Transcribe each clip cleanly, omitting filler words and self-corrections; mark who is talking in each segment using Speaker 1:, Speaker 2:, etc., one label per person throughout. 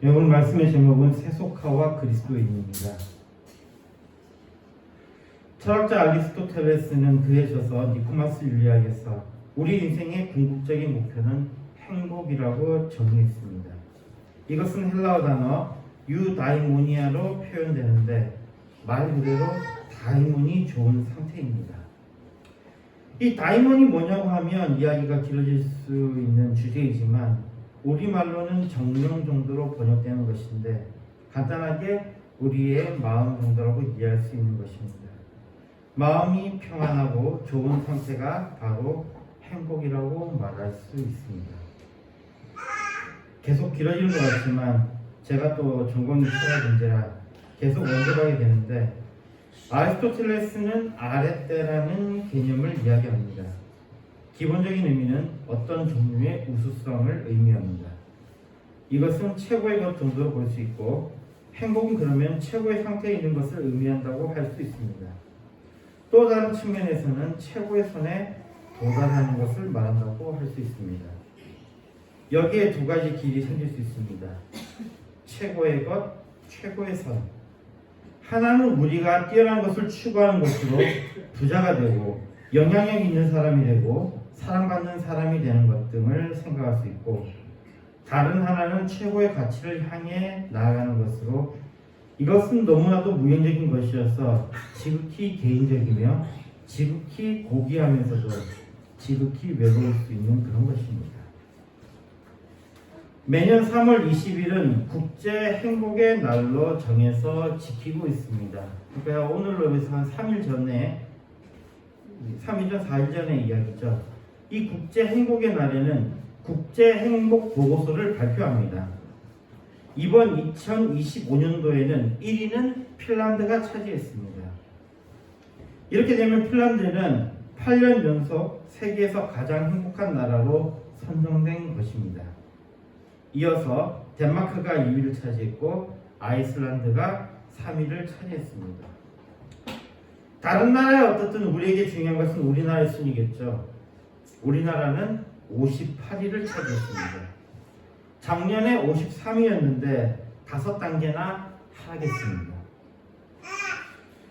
Speaker 1: 오늘 말씀의 제목은 세속화와 그리스도인입니다. 철학자 아리스토텔레스는 그에 져서 니코마스 율리아에서 우리 인생의 궁극적인 목표는 행복이라고 정의했습니다. 이것은 헬라어 단어 유다이모니아로 표현되는데 말 그대로 다이몬이 좋은 상태입니다. 이 다이몬이 뭐냐고 하면 이야기가 길어질 수 있는 주제이지만 우리말로는 정령 정도로 번역되는 것인데 간단하게 우리의 마음 정도라고 이해할 수 있는 것입니다. 마음이 평안하고 좋은 상태가 바로 행복이라고 말할 수 있습니다. 계속 길어지는 것 같지만 제가 또 전공이 철학 문제라 계속 언급하게 되는데 아리스토텔레스는 아레떼라는 개념을 이야기합니다. 기본적인 의미는 어떤 종류의 우수성을 의미합니다. 이것은 최고의 것 정도로 볼 수 있고 행복은 그러면 최고의 상태에 있는 것을 의미한다고 할 수 있습니다. 또 다른 측면에서는 최고의 선에 도달하는 것을 말한다고 할 수 있습니다. 여기에 두 가지 길이 생길 수 있습니다. 최고의 것, 최고의 선. 하나는 우리가 뛰어난 것을 추구하는 것으로 부자가 되고 영향력 있는 사람이 되고 사랑받는 사람이 되는 것 등을 생각할 수 있고, 다른 하나는 최고의 가치를 향해 나아가는 것으로 이것은 너무나도 무형적인 것이어서 지극히 개인적이며 지극히 고귀하면서도 지극히 외로울 수 있는 그런 것입니다. 매년 3월 20일은 국제 행복의 날로 정해서 지키고 있습니다. 그러니까 오늘로 해서 한 3일 전, 4일 전의 이야기죠. 이 국제 행복의 날에는 국제 행복 보고서를 발표합니다. 이번 2025년도에는 1위는 핀란드가 차지했습니다. 이렇게 되면 핀란드는 8년 연속 세계에서 가장 행복한 나라로 선정된 것입니다. 이어서 덴마크가 2위를 차지했고 아이슬란드가 3위를 차지했습니다. 다른 나라에 어떻든 우리에게 중요한 것은 우리나라의 순위겠죠. 우리나라는 58위를 차지했습니다. 작년에 53위였는데 5단계나 하락했습니다.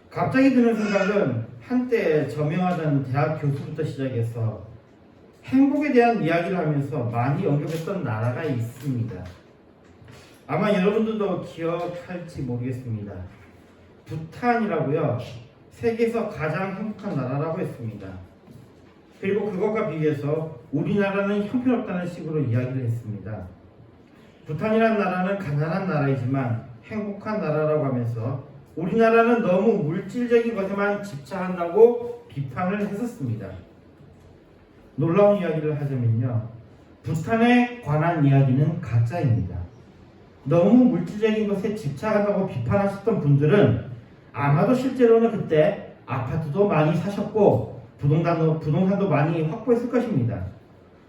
Speaker 1: 갑자기 드는 생각은 한때 저명하던 대학 교수부터 시작해서 행복에 대한 이야기를 하면서 많이 언급했던 나라가 있습니다. 아마 여러분들도 기억할지 모르겠습니다. 부탄이라고요. 세계에서 가장 행복한 나라라고 했습니다. 그리고 그것과 비교해서 우리나라는 형편없다는 식으로 이야기를 했습니다. 부탄이라는 나라는 가난한 나라이지만 행복한 나라라고 하면서 우리나라는 너무 물질적인 것에만 집착한다고 비판을 했었습니다. 놀라운 이야기를 하자면요, 부탄에 관한 이야기는 가짜입니다. 너무 물질적인 것에 집착한다고 비판하셨던 분들은 아마도 실제로는 그때 아파트도 많이 사셨고 부동산도 많이 확보했을 것입니다.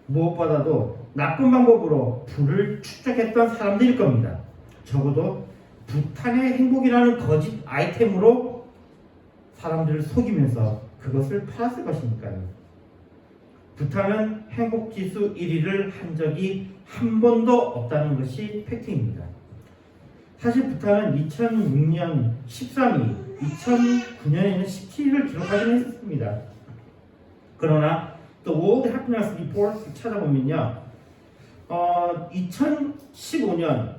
Speaker 1: 무엇보다도 나쁜 방법으로 부를 축적했던 사람들일 겁니다. 적어도 부탄의 행복이라는 거짓 아이템으로 사람들을 속이면서 그것을 팔았을 것이니까요. 부탄은 행복지수 1위를 한 적이 한 번도 없다는 것이 팩트입니다. 사실 부탄은 2006년 13위, 2009년에는 17위를 기록하긴 했습니다. 그러나 또 World Happiness Report 찾아보면요, 2015년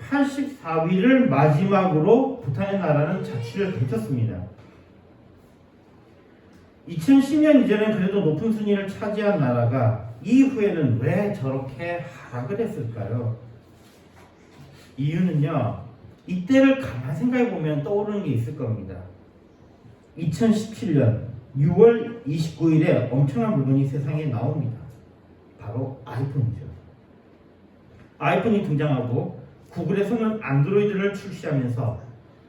Speaker 1: 84위를 마지막으로 부탄의 나라는 자취를 펼쳤습니다. 2010년 이전엔 그래도 높은 순위를 차지한 나라가 이후에는 왜 저렇게 하락을 했을까요? 이유는요, 이때를 가만 생각해 보면 떠오르는 게 있을 겁니다. 2017년 6월 29일에 엄청난 물건이 세상에 나옵니다. 바로 아이폰이죠. 아이폰이 등장하고 구글에서는 안드로이드를 출시하면서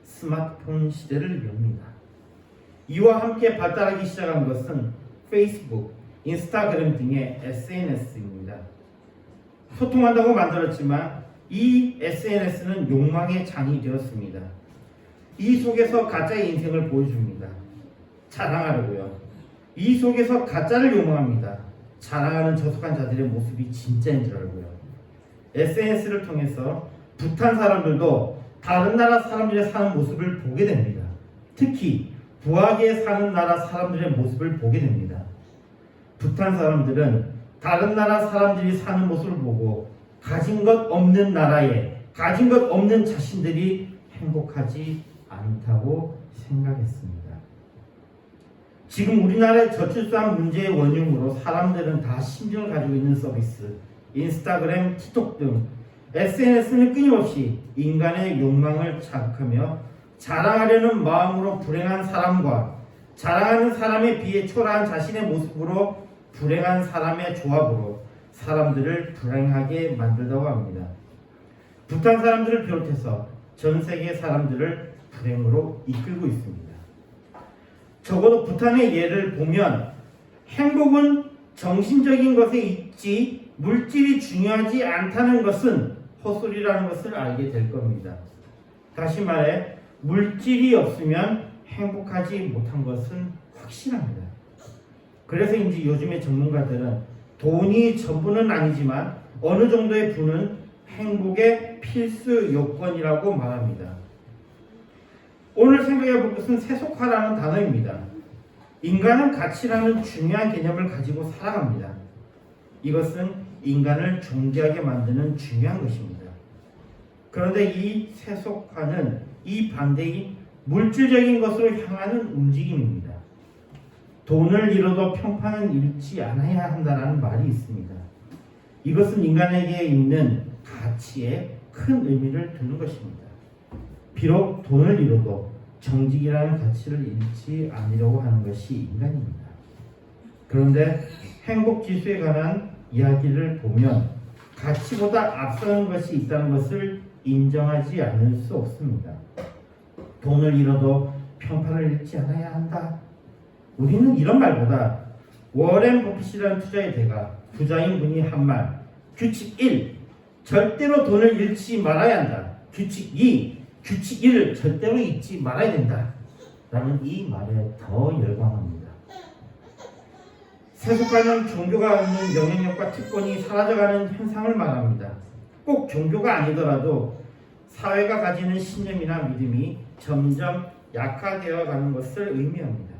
Speaker 1: 스마트폰 시대를 엽니다. 이와 함께 발달하기 시작한 것은 페이스북, 인스타그램 등의 SNS입니다. 소통한다고 만들었지만 이 SNS는 욕망의 장이 되었습니다. 이 속에서 가짜의 인생을 보여줍니다. 자랑하려고요. 이 속에서 가짜를 요망합니다. 자랑하는 저속한 자들의 모습이 진짜인 줄 알고요. SNS를 통해서 부탄 사람들도 다른 나라 사람들의 사는 모습을 보게 됩니다. 특히 부하계에 사는 나라 사람들의 모습을 보게 됩니다. 부탄 사람들은 다른 나라 사람들이 사는 모습을 보고 가진 것 없는 나라에 가진 것 없는 자신들이 행복하지 않다고 생각했습니다. 지금 우리나라의 저출산 문제의 원흉으로 사람들은 다 신경을 가지고 있는 서비스, 인스타그램, 틱톡 등 SNS는 끊임없이 인간의 욕망을 자극하며 자랑하려는 마음으로 불행한 사람과 자랑하는 사람에 비해 초라한 자신의 모습으로 불행한 사람의 조합으로 사람들을 불행하게 만들다고 합니다. 부탄 사람들을 비롯해서 전 세계 사람들을 불행으로 이끌고 있습니다. 적어도 부탄의 예를 보면 행복은 정신적인 것에 있지 물질이 중요하지 않다는 것은 헛소리라는 것을 알게 될 겁니다. 다시 말해 물질이 없으면 행복하지 못한 것은 확실합니다. 그래서인지 요즘의 전문가들은 돈이 전부는 아니지만 어느 정도의 부는 행복의 필수 요건이라고 말합니다. 오늘 생각해 볼 것은 세속화라는 단어입니다. 인간은 가치라는 중요한 개념을 가지고 살아갑니다. 이것은 인간을 존귀하게 만드는 중요한 것입니다. 그런데 이 세속화는 이 반대인 물질적인 것으로 향하는 움직임입니다. 돈을 잃어도 평판은 잃지 않아야 한다는 말이 있습니다. 이것은 인간에게 있는 가치에 큰 의미를 두는 것입니다. 비록 돈을 잃어도 정직이라는 가치를 잃지 않으려고 하는 것이 인간입니다. 그런데 행복 지수에 관한 이야기를 보면 가치보다 앞서는 것이 있다는 것을 인정하지 않을 수 없습니다. 돈을 잃어도 평판을 잃지 않아야 한다. 우리는 이런 말보다 워렌 버핏이라는 투자의 대가 부자인 분이 한 말, 규칙 1, 절대로 돈을 잃지 말아야 한다. 규칙 2, 규칙 1을 절대로 잊지 말아야 된다. 라는 이 말에 더 열광합니다. 세속화는 종교가 갖는 영향력과 특권이 사라져가는 현상을 말합니다. 꼭 종교가 아니더라도 사회가 가지는 신념이나 믿음이 점점 약화되어 가는 것을 의미합니다.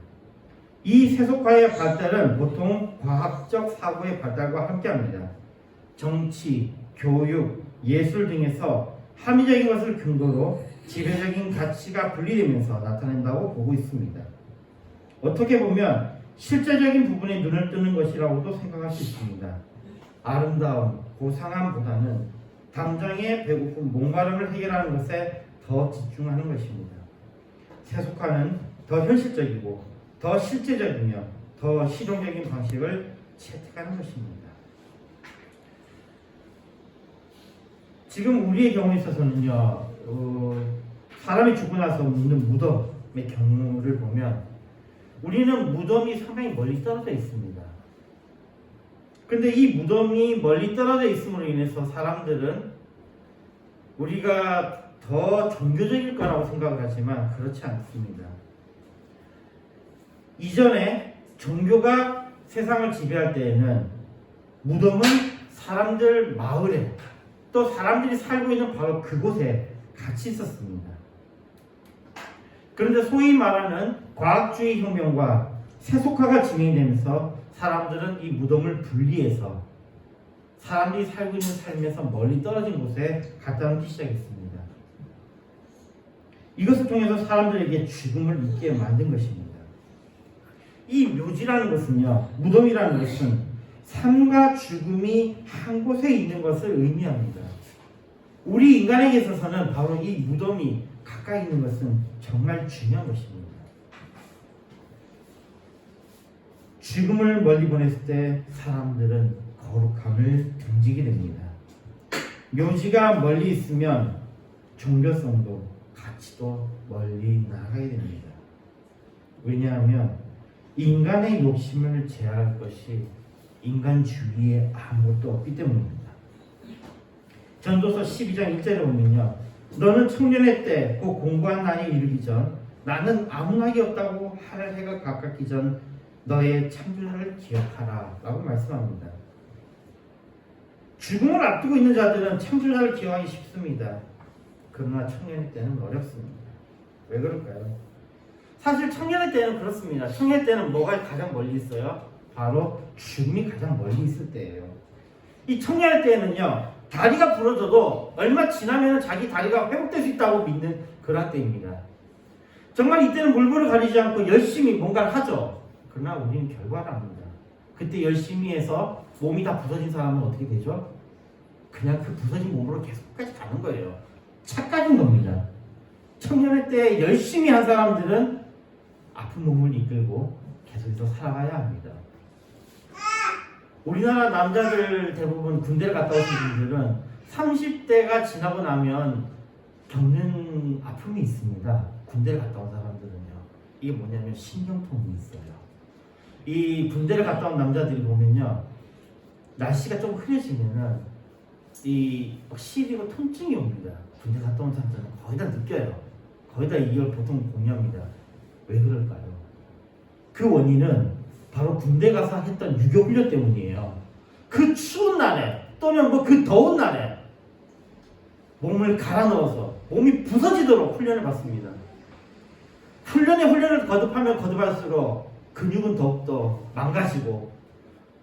Speaker 1: 이 세속화의 발달은 보통 과학적 사고의 발달과 함께합니다. 정치, 교육, 예술 등에서 합리적인 것을 근거로 지배적인 가치가 분리되면서 나타낸다고 보고 있습니다. 어떻게 보면 실제적인 부분에 눈을 뜨는 것이라고도 생각할 수 있습니다. 아름다움, 고상함보다는 당장의 배고픔, 목마름을 해결하는 것에 더 집중하는 것입니다. 세속화는 더 현실적이고 더 실제적이며 더 실용적인 방식을 채택하는 것입니다. 지금 우리의 경우에 있어서는요, 사람이 죽고 나서 묻는 무덤의 경우를 보면 우리는 무덤이 상당히 멀리 떨어져 있습니다. 그런데 이 무덤이 멀리 떨어져 있음으로 인해서 사람들은 우리가 더 종교적일 거라고 생각을 하지만 그렇지 않습니다. 이전에 종교가 세상을 지배할 때에는 무덤은 사람들 마을에 또 사람들이 살고 있는 바로 그곳에 같이 있었습니다. 그런데 소위 말하는 과학주의 혁명과 세속화가 진행되면서 사람들은 이 무덤을 분리해서 사람들이 살고 있는 삶에서 멀리 떨어진 곳에 갖다 놓기 시작했습니다. 이것을 통해서 사람들에게 죽음을 잊게 만든 것입니다. 이 묘지라는 것은요, 무덤이라는 것은 삶과 죽음이 한 곳에 있는 것을 의미합니다. 우리 인간에게 있어서는 바로 이 무덤이 가까이 있는 것은 정말 중요한 것입니다. 죽음을 멀리 보냈을 때 사람들은 거룩함을 등지게 됩니다. 묘지가 멀리 있으면 종교성도 가치도 멀리 나가게 됩니다. 왜냐하면 인간의 욕심을 제어할 것이 인간주의에 아무것도 없기 때문입니다. 전도서 12장 1절에 보면요, 너는 청년의 때 곧 공부한 날이 이르기 전 나는 아무 낙이 없다고 하늘 해가 가깝기 전 너의 창조자를 기억하라 라고 말씀합니다. 죽음을 앞두고 있는 자들은 창조자를 기억하기 쉽습니다. 그러나 청년의 때는 어렵습니다. 왜 그럴까요? 사실 청년의 때는 그렇습니다. 청년의 때는 뭐가 가장 멀리 있어요? 바로 죽음이 가장 멀리 있을 때예요. 이 청년의 때는요, 다리가 부러져도 얼마 지나면 자기 다리가 회복될 수 있다고 믿는 그런 때입니다. 정말 이때는 물불을 가리지 않고 열심히 뭔가를 하죠. 그러나 우리는 결과를 압니다. 그때 열심히 해서 몸이 다 부서진 사람은 어떻게 되죠? 그냥 그 부서진 몸으로 계속 끝까지 가는 거예요. 착각인 겁니다. 청년의 때 열심히 한 사람들은 아픈 몸을 이끌고 계속해서 살아가야 합니다. 우리나라 남자들 대부분 군대를 갔다 오신 분들은 30대가 지나고 나면 겪는 아픔이 있습니다. 군대를 갔다 온 사람들은요. 이게 뭐냐면 신경통이 있어요. 이 군대를 갔다 온 남자들이 보면요, 날씨가 좀 흐려지면은 이 시리고 통증이 옵니다. 군대 갔다 온 사람들은 거의 다 느껴요. 거의 다 이걸 보통 공유합니다. 왜 그럴까요? 그 원인은 바로 군대 가서 했던 유교 훈련 때문이에요. 그 추운 날에 또는 뭐 그 더운 날에 몸을 갈아 넣어서 몸이 부서지도록 훈련을 받습니다. 훈련을 거듭하면 거듭할수록 근육은 더욱더 망가지고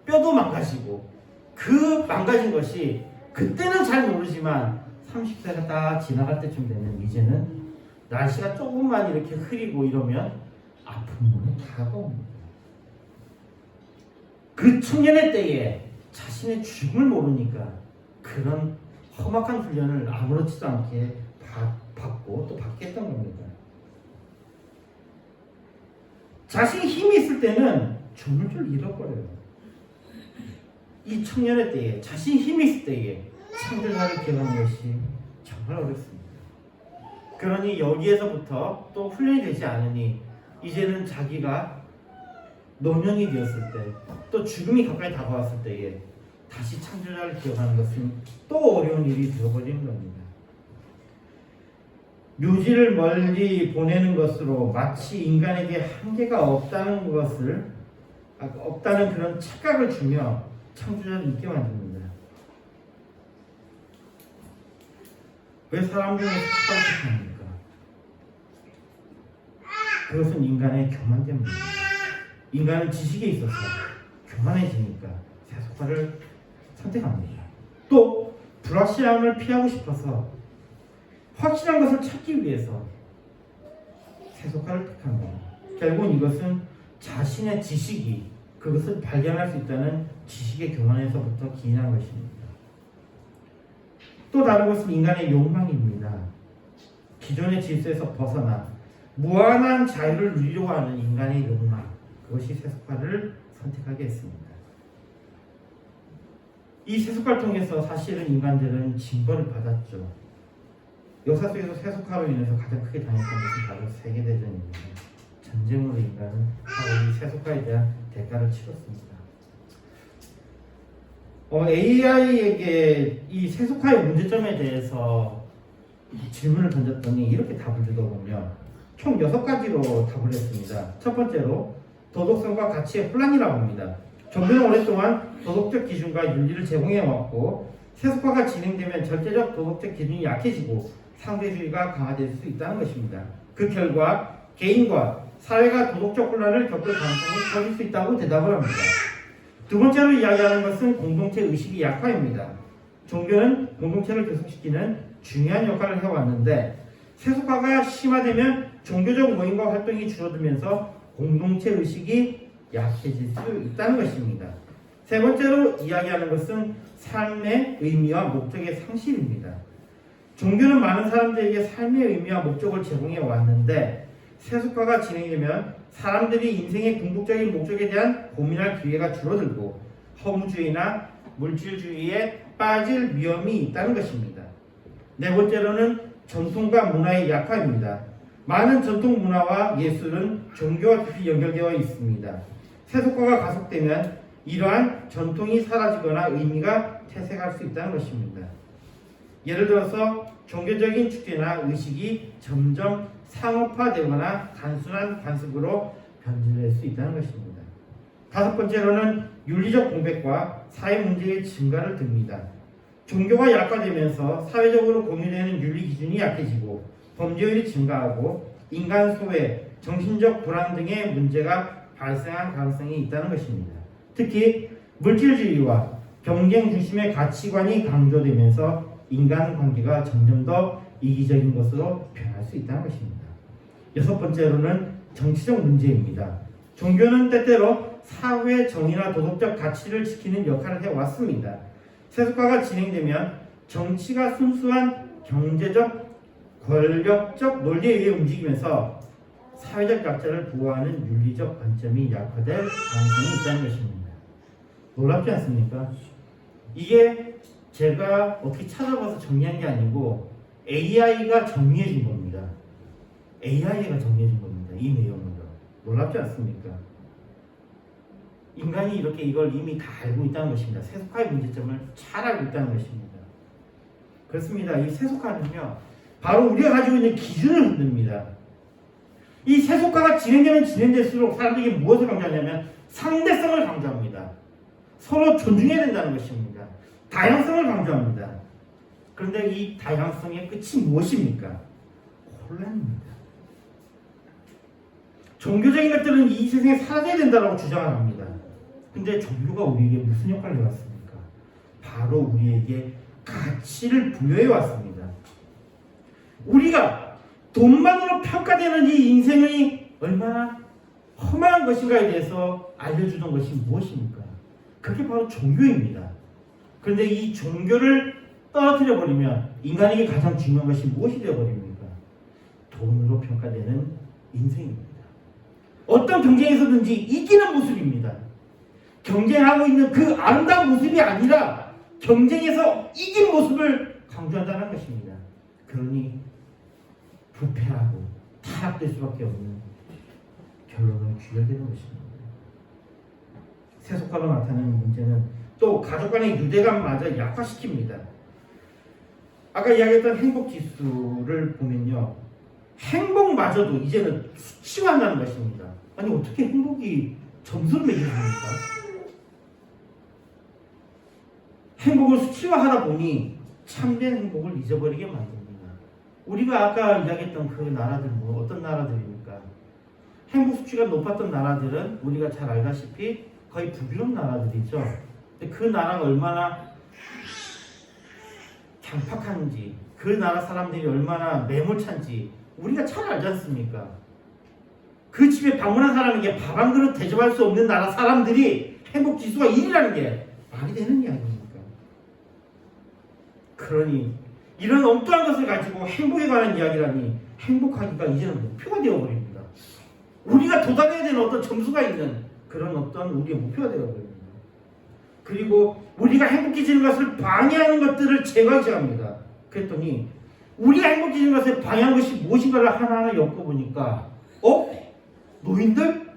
Speaker 1: 뼈도 망가지고, 그 망가진 것이 그때는 잘 모르지만 30세가 딱 지나갈 때쯤 되면 이제는 날씨가 조금만 이렇게 흐리고 이러면 아픈 몸이 다가옵니다. 그 청년의 때에 자신의 죽음을 모르니까 그런 험악한 훈련을 아무렇지도 않게 받고 또 받게 했던 겁니다. 자신이 힘이 있을 때는 죽을 줄 잃어버려요. 이 청년의 때에, 자신이 힘이 있을 때에 창조자를 기억하는 것이 정말 어렵습니다. 그러니 여기에서부터 또 훈련이 되지 않으니 이제는 자기가 노년이 되었을 때, 또 죽음이 가까이 다가왔을 때에 다시 창조자를 기억하는 것은 또 어려운 일이 되어버리는 겁니다. 묘지를 멀리 보내는 것으로 마치 인간에게 한계가 없다는 그런 착각을 주며 창조자를 잊게 만듭니다. 왜 사람 중에 착각을 합니까? 그것은 인간의 교만 때문입니다. 인간은 지식에 있어서 교만해지니까 세속화를 선택합니다. 또 불확실함을 피하고 싶어서 확실한 것을 찾기 위해서 세속화를 택합니다. 결국은 이것은 자신의 지식이 그것을 발견할 수 있다는 지식의 교만에서부터 기인한 것입니다. 또 다른 것은 인간의 욕망입니다. 기존의 질서에서 벗어나 무한한 자유를 누리려고 하는 인간의 욕망, 그것이 세속화를 선택하게 했습니다. 이 세속화를 통해서 사실은 인간들은 징벌을 받았죠. 역사 속에서 세속화로 인해서 가장 크게 당했던 것은 바로 세계대전입니다. 전쟁으로 인간은 바로 이 세속화에 대한 대가를 치렀습니다. AI에게 이 세속화의 문제점에 대해서 질문을 던졌더니 이렇게 답을 주더군요. 총 6가지로 답을 했습니다. 첫 번째로 도덕성과 가치의 혼란이라고 합니다. 종교는 오랫동안 도덕적 기준과 윤리를 제공해왔고 세속화가 진행되면 절대적 도덕적 기준이 약해지고 상대주의가 강화될 수 있다는 것입니다. 그 결과 개인과 사회가 도덕적 혼란을 겪을 가능성이 커질 수 있다고 대답을 합니다. 두 번째로 이야기하는 것은 공동체 의식이 약화입니다. 종교는 공동체를 교섭시키는 중요한 역할을 해왔는데 세속화가 심화되면 종교적 모임과 활동이 줄어들면서 공동체 의식이 약해질 수 있다는 것입니다. 세 번째로 이야기하는 것은 삶의 의미와 목적의 상실입니다. 종교는 많은 사람들에게 삶의 의미와 목적을 제공해 왔는데 세속화가 진행되면 사람들이 인생의 궁극적인 목적에 대한 고민할 기회가 줄어들고 허무주의나 물질주의에 빠질 위험이 있다는 것입니다. 네 번째로는 전통과 문화의 약화입니다. 많은 전통 문화와 예술은 종교와 깊이 연결되어 있습니다. 세속화가 가속되면 이러한 전통이 사라지거나 의미가 퇴색할 수 있다는 것입니다. 예를 들어서 종교적인 축제나 의식이 점점 상업화되거나 단순한 관습으로 변질될 수 있다는 것입니다. 다섯 번째로는 윤리적 공백과 사회 문제의 증가를 듭니다. 종교가 약화되면서 사회적으로 공유되는 윤리 기준이 약해지고 범죄율이 증가하고 인간 소외, 정신적 불안 등의 문제가 발생할 가능성이 있다는 것입니다. 특히 물질주의와 경쟁 중심의 가치관이 강조되면서 인간관계가 점점 더 이기적인 것으로 변할 수 있다는 것입니다. 여섯 번째로는 정치적 문제입니다. 종교는 때때로 사회 정의나 도덕적 가치를 지키는 역할을 해왔습니다. 세속화가 진행되면 정치가 순수한 경제적, 권력적 논리에 의해 움직이면서 사회적 약자를 보호하는 윤리적 관점이 약화될 가능성이 있다는 것입니다. 놀랍지 않습니까? 이게 제가 어떻게 찾아봐서 정리한 게 아니고 AI가 정리해 준 겁니다. AI가 정리해 준 겁니다. 이 내용을요. 놀랍지 않습니까? 인간이 이렇게 이걸 이미 다 알고 있다는 것입니다. 세속화의 문제점을 잘 알고 있다는 것입니다. 그렇습니다. 이 세속화는요, 바로 우리가 가지고 있는 기준을 흔듭니다. 이 세속화가 진행될수록 사람들이 무엇을 강조하냐면 상대성을 강조합니다. 서로 존중해야 된다는 것입니다. 다양성을 강조합니다. 그런데 이 다양성의 끝이 무엇입니까? 혼란입니다. 종교적인 것들은 이 세상에 사라져야 된다고 주장을 합니다. 근데 종교가 우리에게 무슨 역할을 해왔습니까? 바로 우리에게 가치를 부여해 왔습니다. 우리가 돈만으로 평가되는 이 인생이 얼마나 험한 것인가에 대해서 알려주던 것이 무엇입니까? 그게 바로 종교입니다. 그런데 이 종교를 떨어뜨려 버리면 인간에게 가장 중요한 것이 무엇이 되어버립니까? 돈으로 평가되는 인생입니다. 어떤 경쟁에서든지 이기는 모습입니다. 경쟁하고 있는 그 아름다운 모습이 아니라 경쟁에서 이긴 모습을 강조한다는 것입니다. 그러니 부패하고 타락될 수밖에 없는 결론을 귀결되는 것입니다. 세속화로 나타나는 문제는 또 가족 간의 유대감마저 약화시킵니다. 아까 이야기했던 행복지수를 보면요, 행복마저도 이제는 수치화한다는 것입니다. 아니 어떻게 행복이 점수를 매겨줍니까? 행복을 수치화하다 보니 참된 행복을 잊어버리게 만듭니다. 우리가 아까 이야기했던 그 나라들 어떤 나라들입니까? 행복 수치가 높았던 나라들은 우리가 잘 알다시피 거의 북유럽 나라들이죠. 근데 그 나라가 얼마나 강팍한지, 그 나라 사람들이 얼마나 매몰찬지 우리가 잘 알지 않습니까? 그 집에 방문한 사람에게 밥 한 그릇 대접할 수 없는 나라 사람들이 행복 지수가 1이라는 게 말이 되는 이야기입니까? 그러니 이런 엉뚱한 것을 가지고 행복에 관한 이야기라니 행복하기가 이제는 목표가 되어버립니다. 우리가 도달해야 되는 어떤 점수가 있는 그런 어떤 우리의 목표가 되어버립니다. 그리고 우리가 행복해지는 것을 방해하는 것들을 제거해야 합니다. 그랬더니 우리가 행복해지는 것을 방해하는 것이 무엇인가를 하나하나 엮어보니까 노인들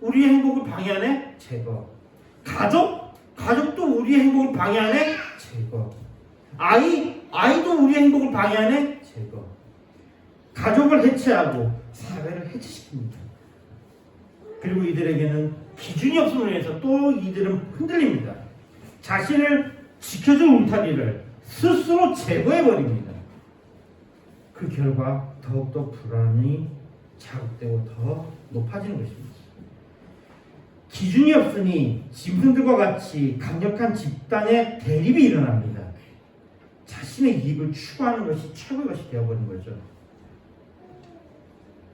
Speaker 1: 우리의 행복을 방해하네? 제거. 가족도 우리의 행복을 방해하네? 제거. 아이도 우리의 행복을 방해하네? 제거. 가족을 해체하고 사회를 해체시킵니다. 그리고 이들에게는 기준이 없음으로 해서 또 이들은 흔들립니다. 자신을 지켜줄 울타리를 스스로 제거해버립니다. 그 결과 더욱더 불안이 자극되고 더 높아지는 것입니다. 기준이 없으니 짐승들과 같이 강력한 집단의 대립이 일어납니다. 자신의 이익을 추구하는 것이 최고의 것이 되어버린 거죠.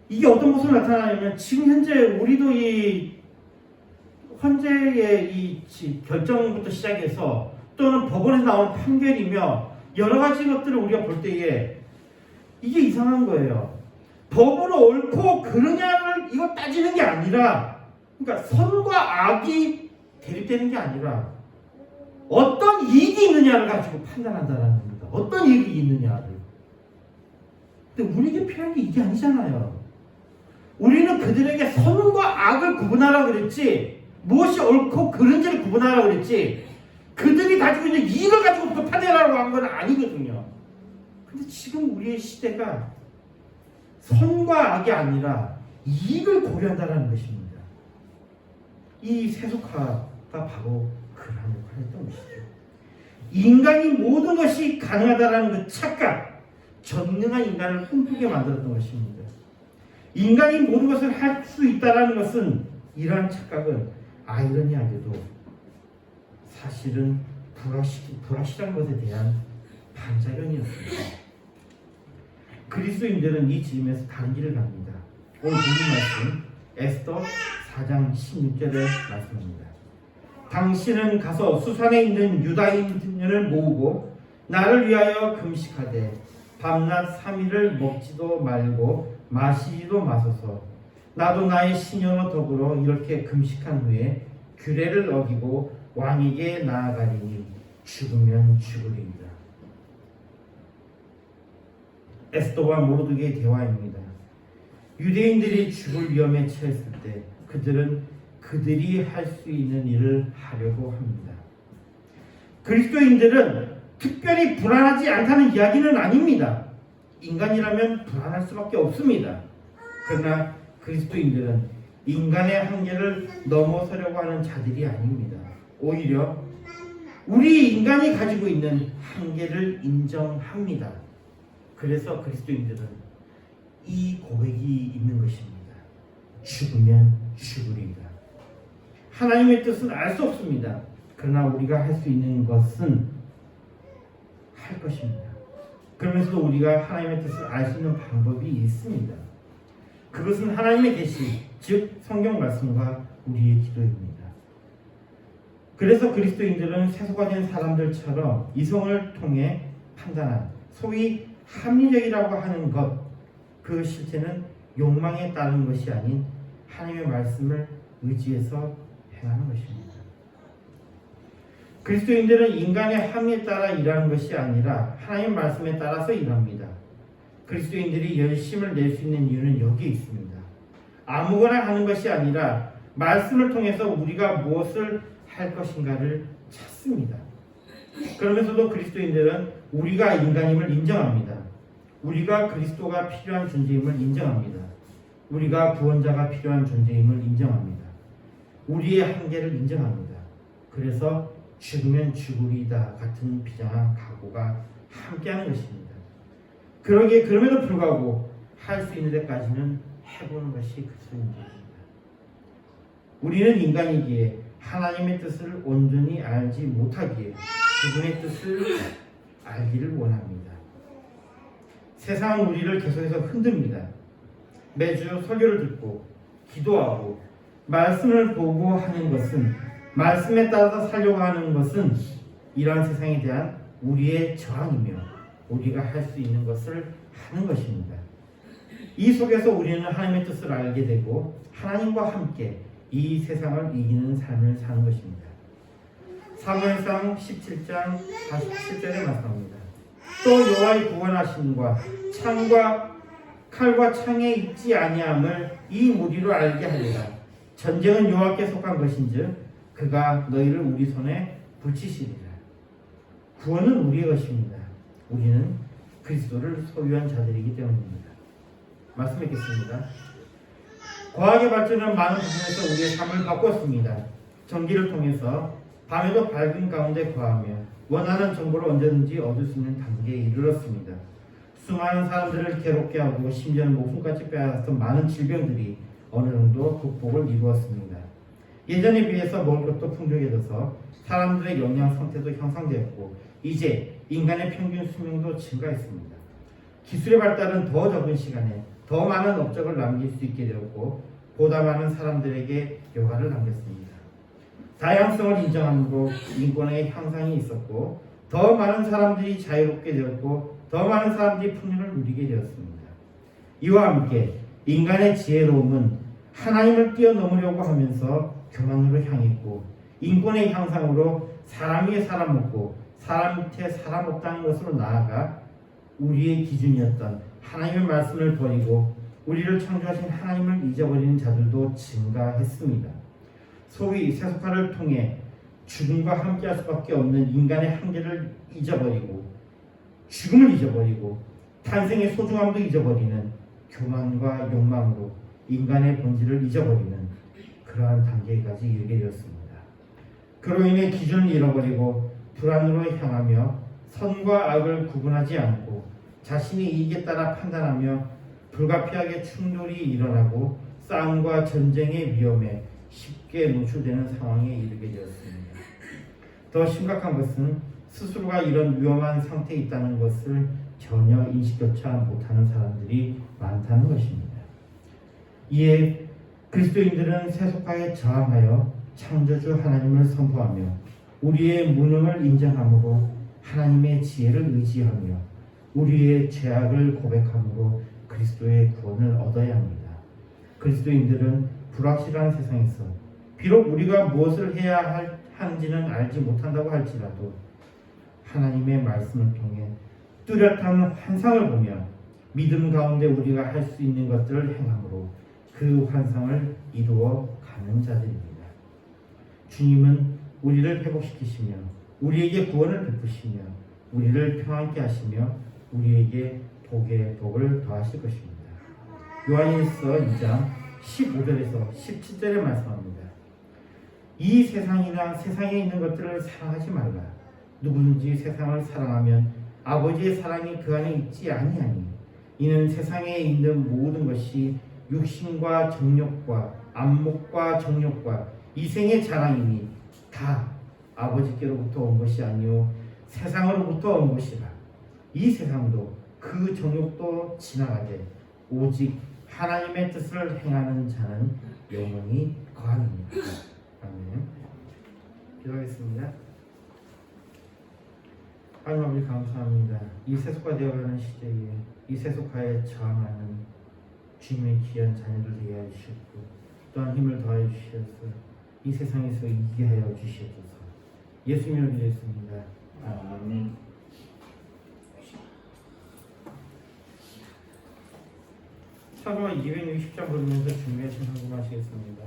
Speaker 1: 이게 어떤 모습으로 나타나냐면 지금 현재 우리도 이 헌재의 이 결정부터 시작해서 또는 법원에서 나온 판결이며 여러 가지 것들을 우리가 볼 때에 이게 이상한 거예요. 법으로 옳고 그르냐를 이거 따지는 게 아니라, 그러니까 선과 악이 대립되는 게 아니라 어떤 이익이 있느냐를 가지고 판단한다는 겁니다. 어떤 이익이 있느냐를. 근데 우리에게 필요한 게 이게 아니잖아요. 우리는 그들에게 선과 악을 구분하라고 그랬지, 무엇이 옳고 그른지를 구분하라고 그랬지, 그들이 가지고 있는 이익을 가지고 판단하라고 한 건 아니거든요. 근데 지금 우리의 시대가 선과 악이 아니라 이익을 고려한다는 것입니다. 이 세속화가 바로 그러한 역할을 했던 것이죠. 인간이 모든 것이 가능하다라는 그 착각, 전능한 인간을 꿈꾸게 만들었던 것입니다. 인간이 모든 것을 할 수 있다라는 것은, 이러한 착각은 아이러니하게도 사실은 불확실한 것에 대한 반작용이었습니다. 그리스도인들은 이 지점에서 다른 길을 갑니다. 오늘 본문 말씀 에스더 4장 16절의 말씀입니다. 당신은 가서 수산에 있는 유다인을 모으고 나를 위하여 금식하되 밤낮 3일을 먹지도 말고 마시지도 마소서. 나도 나의 시녀와 더불어 이렇게 금식한 후에 규례를 어기고 왕에게 나아가리니 죽으면 죽으리이다. 에스더와 모르드게의 대화입니다. 유대인들이 죽을 위험에 처했을 때 그들은 그들이 할 수 있는 일을 하려고 합니다. 그리스도인들은 특별히 불안하지 않다는 이야기는 아닙니다. 인간이라면 불안할 수밖에 없습니다. 그러나 그리스도인들은 인간의 한계를 넘어서려고 하는 자들이 아닙니다. 오히려 우리 인간이 가지고 있는 한계를 인정합니다. 그래서 그리스도인들은 이 고백이 있는 것입니다. 죽으면 죽으리이다. 하나님의 뜻은 알 수 없습니다. 그러나 우리가 할 수 있는 것은 할 것입니다. 그러면서도 우리가 하나님의 뜻을 알 수 있는 방법이 있습니다. 그것은 하나님의 계시, 즉 성경 말씀과 우리의 기도입니다. 그래서 그리스도인들은 세속화 된 사람들처럼 이성을 통해 판단한 소위 합리적이라고 하는 것, 그 실체는 욕망에 따른 것이 아닌 하나님의 말씀을 의지해서 행하는 것입니다. 그리스도인들은 인간의 합리에 따라 일하는 것이 아니라 하나님의 말씀에 따라서 일합니다. 그리스도인들이 열심을 낼 수 있는 이유는 여기에 있습니다. 아무거나 하는 것이 아니라 말씀을 통해서 우리가 무엇을 할 것인가를 찾습니다. 그러면서도 그리스도인들은 우리가 인간임을 인정합니다. 우리가 그리스도가 필요한 존재임을 인정합니다. 우리가 구원자가 필요한 존재임을 인정합니다. 우리의 한계를 인정합니다. 그래서 죽으면 죽으리다 같은 비장한 각오가 함께하는 것입니다. 그럼에도 불구하고 할 수 있는 데까지는 해보는 것이 그리스도인입니다. 우리는 인간이기에 하나님의 뜻을 온전히 알지 못하기에 그분의 뜻을 알기를 원합니다. 세상은 우리를 계속해서 흔듭니다. 매주 설교를 듣고 기도하고 말씀을 보고 하는 것은, 말씀에 따라서 살려고 하는 것은 이러한 세상에 대한 우리의 저항이며 우리가 할 수 있는 것을 하는 것입니다. 이 속에서 우리는 하나님의 뜻을 알게 되고 하나님과 함께 이 세상을 이기는 삶을 사는 것입니다. 사무엘상 17장 47절에 말씀합니다. 또 여호와의 구원하심과 창과 칼과 창에 있지 아니함을 이 무리로 알게 하리라. 전쟁은 여호와께 속한 것인즉 그가 너희를 우리 손에 붙이시리라. 구원은 우리의 것입니다. 우리는 그리스도를 소유한 자들이기 때문입니다. 말씀 읽겠습니다. 과학의 발전은 많은 부분에서 우리의 삶을 바꿨습니다. 전기를 통해서 밤에도 밝은 가운데 거하며 원하는 정보를 언제든지 얻을 수 있는 단계에 이르렀습니다. 수많은 사람들을 괴롭게 하고 심지어는 목숨까지 빼앗았던 많은 질병들이 어느 정도 극복을 이루었습니다. 예전에 비해서 먹을 것도 풍족해져서 사람들의 영양 상태도 향상되었고 이제 인간의 평균 수명도 증가했습니다. 기술의 발달은 더 적은 시간에 더 많은 업적을 남길 수 있게 되었고 보다 많은 사람들에게 여가를 남겼습니다. 다양성을 인정함으로 인권의 향상이 있었고 더 많은 사람들이 자유롭게 되었고 더 많은 사람들이 풍요를 누리게 되었습니다. 이와 함께 인간의 지혜로움은 하나님을 뛰어넘으려고 하면서 교만으로 향했고 인권의 향상으로 사람 위에 사람 없고 사람 밑에 사람 없다는 것으로 나아가 우리의 기준이었던 하나님의 말씀을 버리고 우리를 창조하신 하나님을 잊어버리는 자들도 증가했습니다. 소위 세속화를 통해 죽음과 함께할 수밖에 없는 인간의 한계를 잊어버리고 죽음을 잊어버리고 탄생의 소중함도 잊어버리는 교만과 욕망으로 인간의 본질을 잊어버리는 그러한 단계까지 이르게 되었습니다. 그로 인해 기준을 잃어버리고 불안으로 향하며 선과 악을 구분하지 않고 자신의 이익에 따라 판단하며 불가피하게 충돌이 일어나고 싸움과 전쟁의 위험에 쉽게 노출되는 상황에 이르게 되었습니다. 더 심각한 것은 스스로가 이런 위험한 상태에 있다는 것을 전혀 인식조차 못하는 사람들이 많다는 것입니다. 이에 그리스도인들은 세속화에 저항하여 창조주 하나님을 선포하며 우리의 무능을 인정함으로 하나님의 지혜를 의지하며 우리의 죄악을 고백함으로 그리스도의 구원을 얻어야 합니다. 그리스도인들은 불확실한 세상에서 비록 우리가 무엇을 해야 하는지는 알지 못한다고 할지라도 하나님의 말씀을 통해 뚜렷한 환상을 보며 믿음 가운데 우리가 할 수 있는 것들을 행함으로 그 환상을 이루어 가는 자들입니다. 주님은 우리를 회복시키시며 우리에게 구원을 베푸시며 우리를 평안케 하시며 우리에게 복의 복을 더하실 것입니다. 요한일서 2장 15절에서 17절에 말씀합니다. 이 세상이나 세상에 있는 것들을 사랑하지 말라. 누구든지 세상을 사랑하면 아버지의 사랑이 그 안에 있지 아니하니 이는 세상에 있는 모든 것이 육신과 정욕과 안목과 정욕과 이생의 자랑이니 다 아버지께로부터 온 것이 아니요 세상으로부터 온 것이라. 이 세상도 그 정욕도 지나가되 오직 하나님의 뜻을 행하는 자는 영원히 거하느니라. 아멘. 기도하겠습니다. 하나님 아버지 감사합니다. 이 세속화되어가는 시대에 이 세속화에 저항하는 주님의 귀한 자녀들 되게 해주셨고 또한 힘을 더해 주셔서 이 세상에서 이기게 하여 주시옵소서. 예수님으로 기도했습니다. 아멘. 찬송가 260장 부르면서 준비하신 헌금하시겠습니다.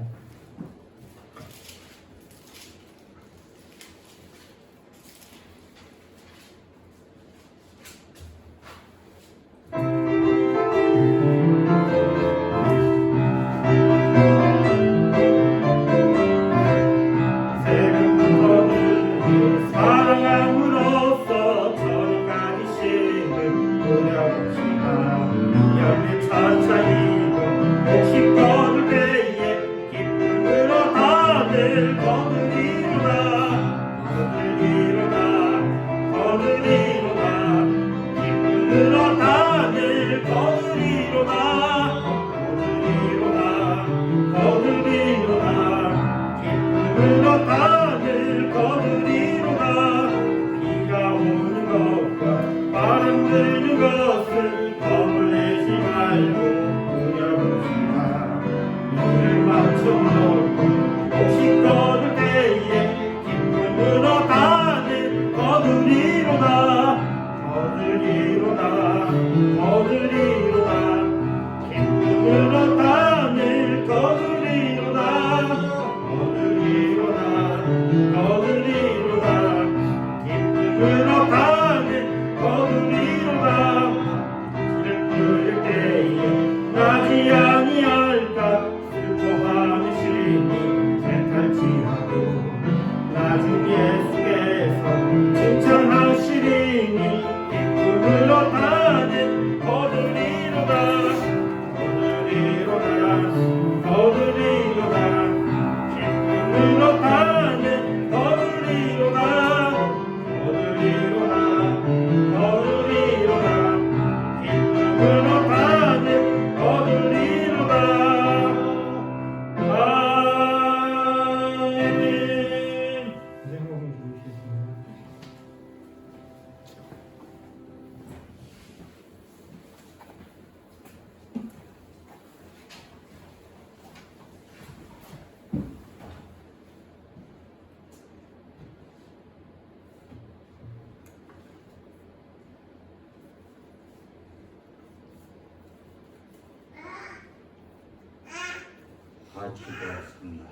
Speaker 2: 다 기도했습니다.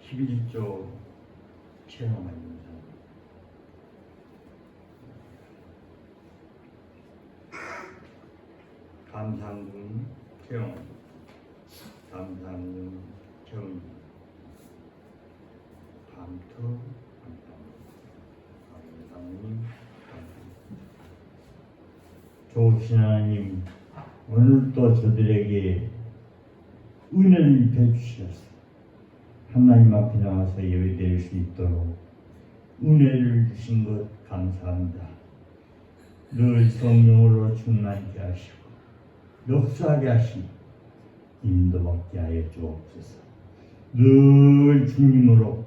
Speaker 2: 11조 체험합니다. 감상중 체험, 감상중 경, 밤투 감상. 좋으신 하나님, 오늘도 저들에게 은혜를 입혀 주셔서 하나님 앞에 나와서 예배드릴 수 있도록 은혜를 주신 것 감사합니다. 늘 성령으로 충만케 하시고 역사하게 하시고 인도받게 하여 주옵소서. 늘 주님으로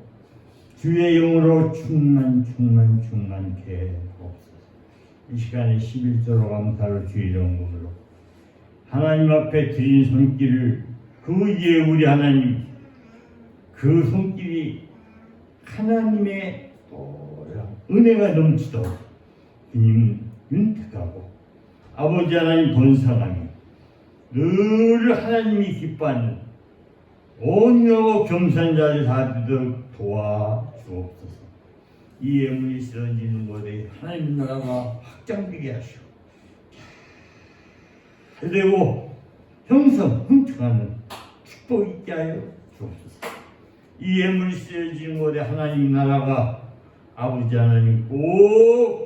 Speaker 2: 주의 영으로 충만케 하옵소서. 이 시간에 11조로 감사로 주의 영으로 하나님 앞에 드린 손길을 그 위에 우리 하나님 그 손길이 하나님의 은혜가 넘치도록 주님 윤택하고 아버지 하나님 번성하며 늘 하나님이 기뻐하는 온유하고 겸손한 자를 다 되도록 도와주옵소서. 이 예물이 쓰러지는 곳에 하나님 나라가 확장되게 하시고 잘되고 형성 흥청하는 축복 있게 하여 주옵소서. 이 예물이 쓰여지는 곳에 하나님 나라가 아버지 하나님 꼭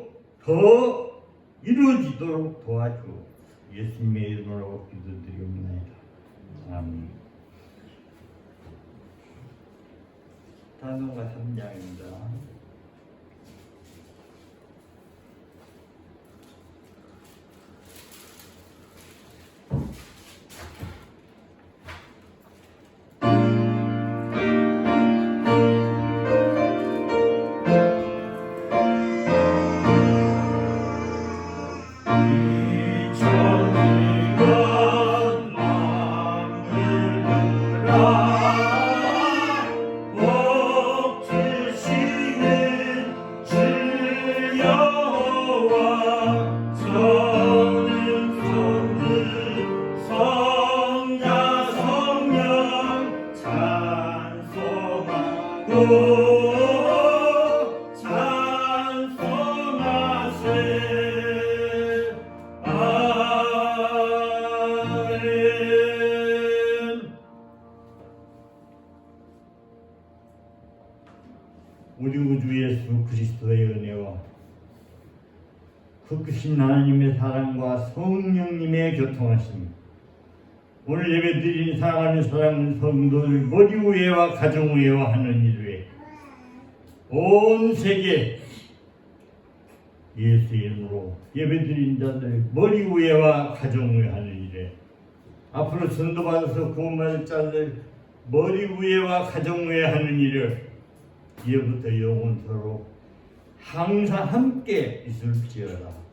Speaker 2: 더 이루어지도록 도와주옵소서. 예수님의 이름으로 기도드리옵나이다. 아멘. 단어가 3장입니다. 우리 구주 예수 그리스도의 은혜와 그 크신 하나님의 사랑과 성령님의 교통하심, 오늘 예배드린 사랑하는 사랑하는 성도들 머리 위에와 가정 위에와 하는 일에 온 세계 예수 이름으로 예배드린 자들 머리 위에와 가정 위에 하는 일에 앞으로 전도받아서 구원받을 자들 머리 위에와 가정 위에 하는 일을 이제부터 영원토록 항상 함께 있을지어다.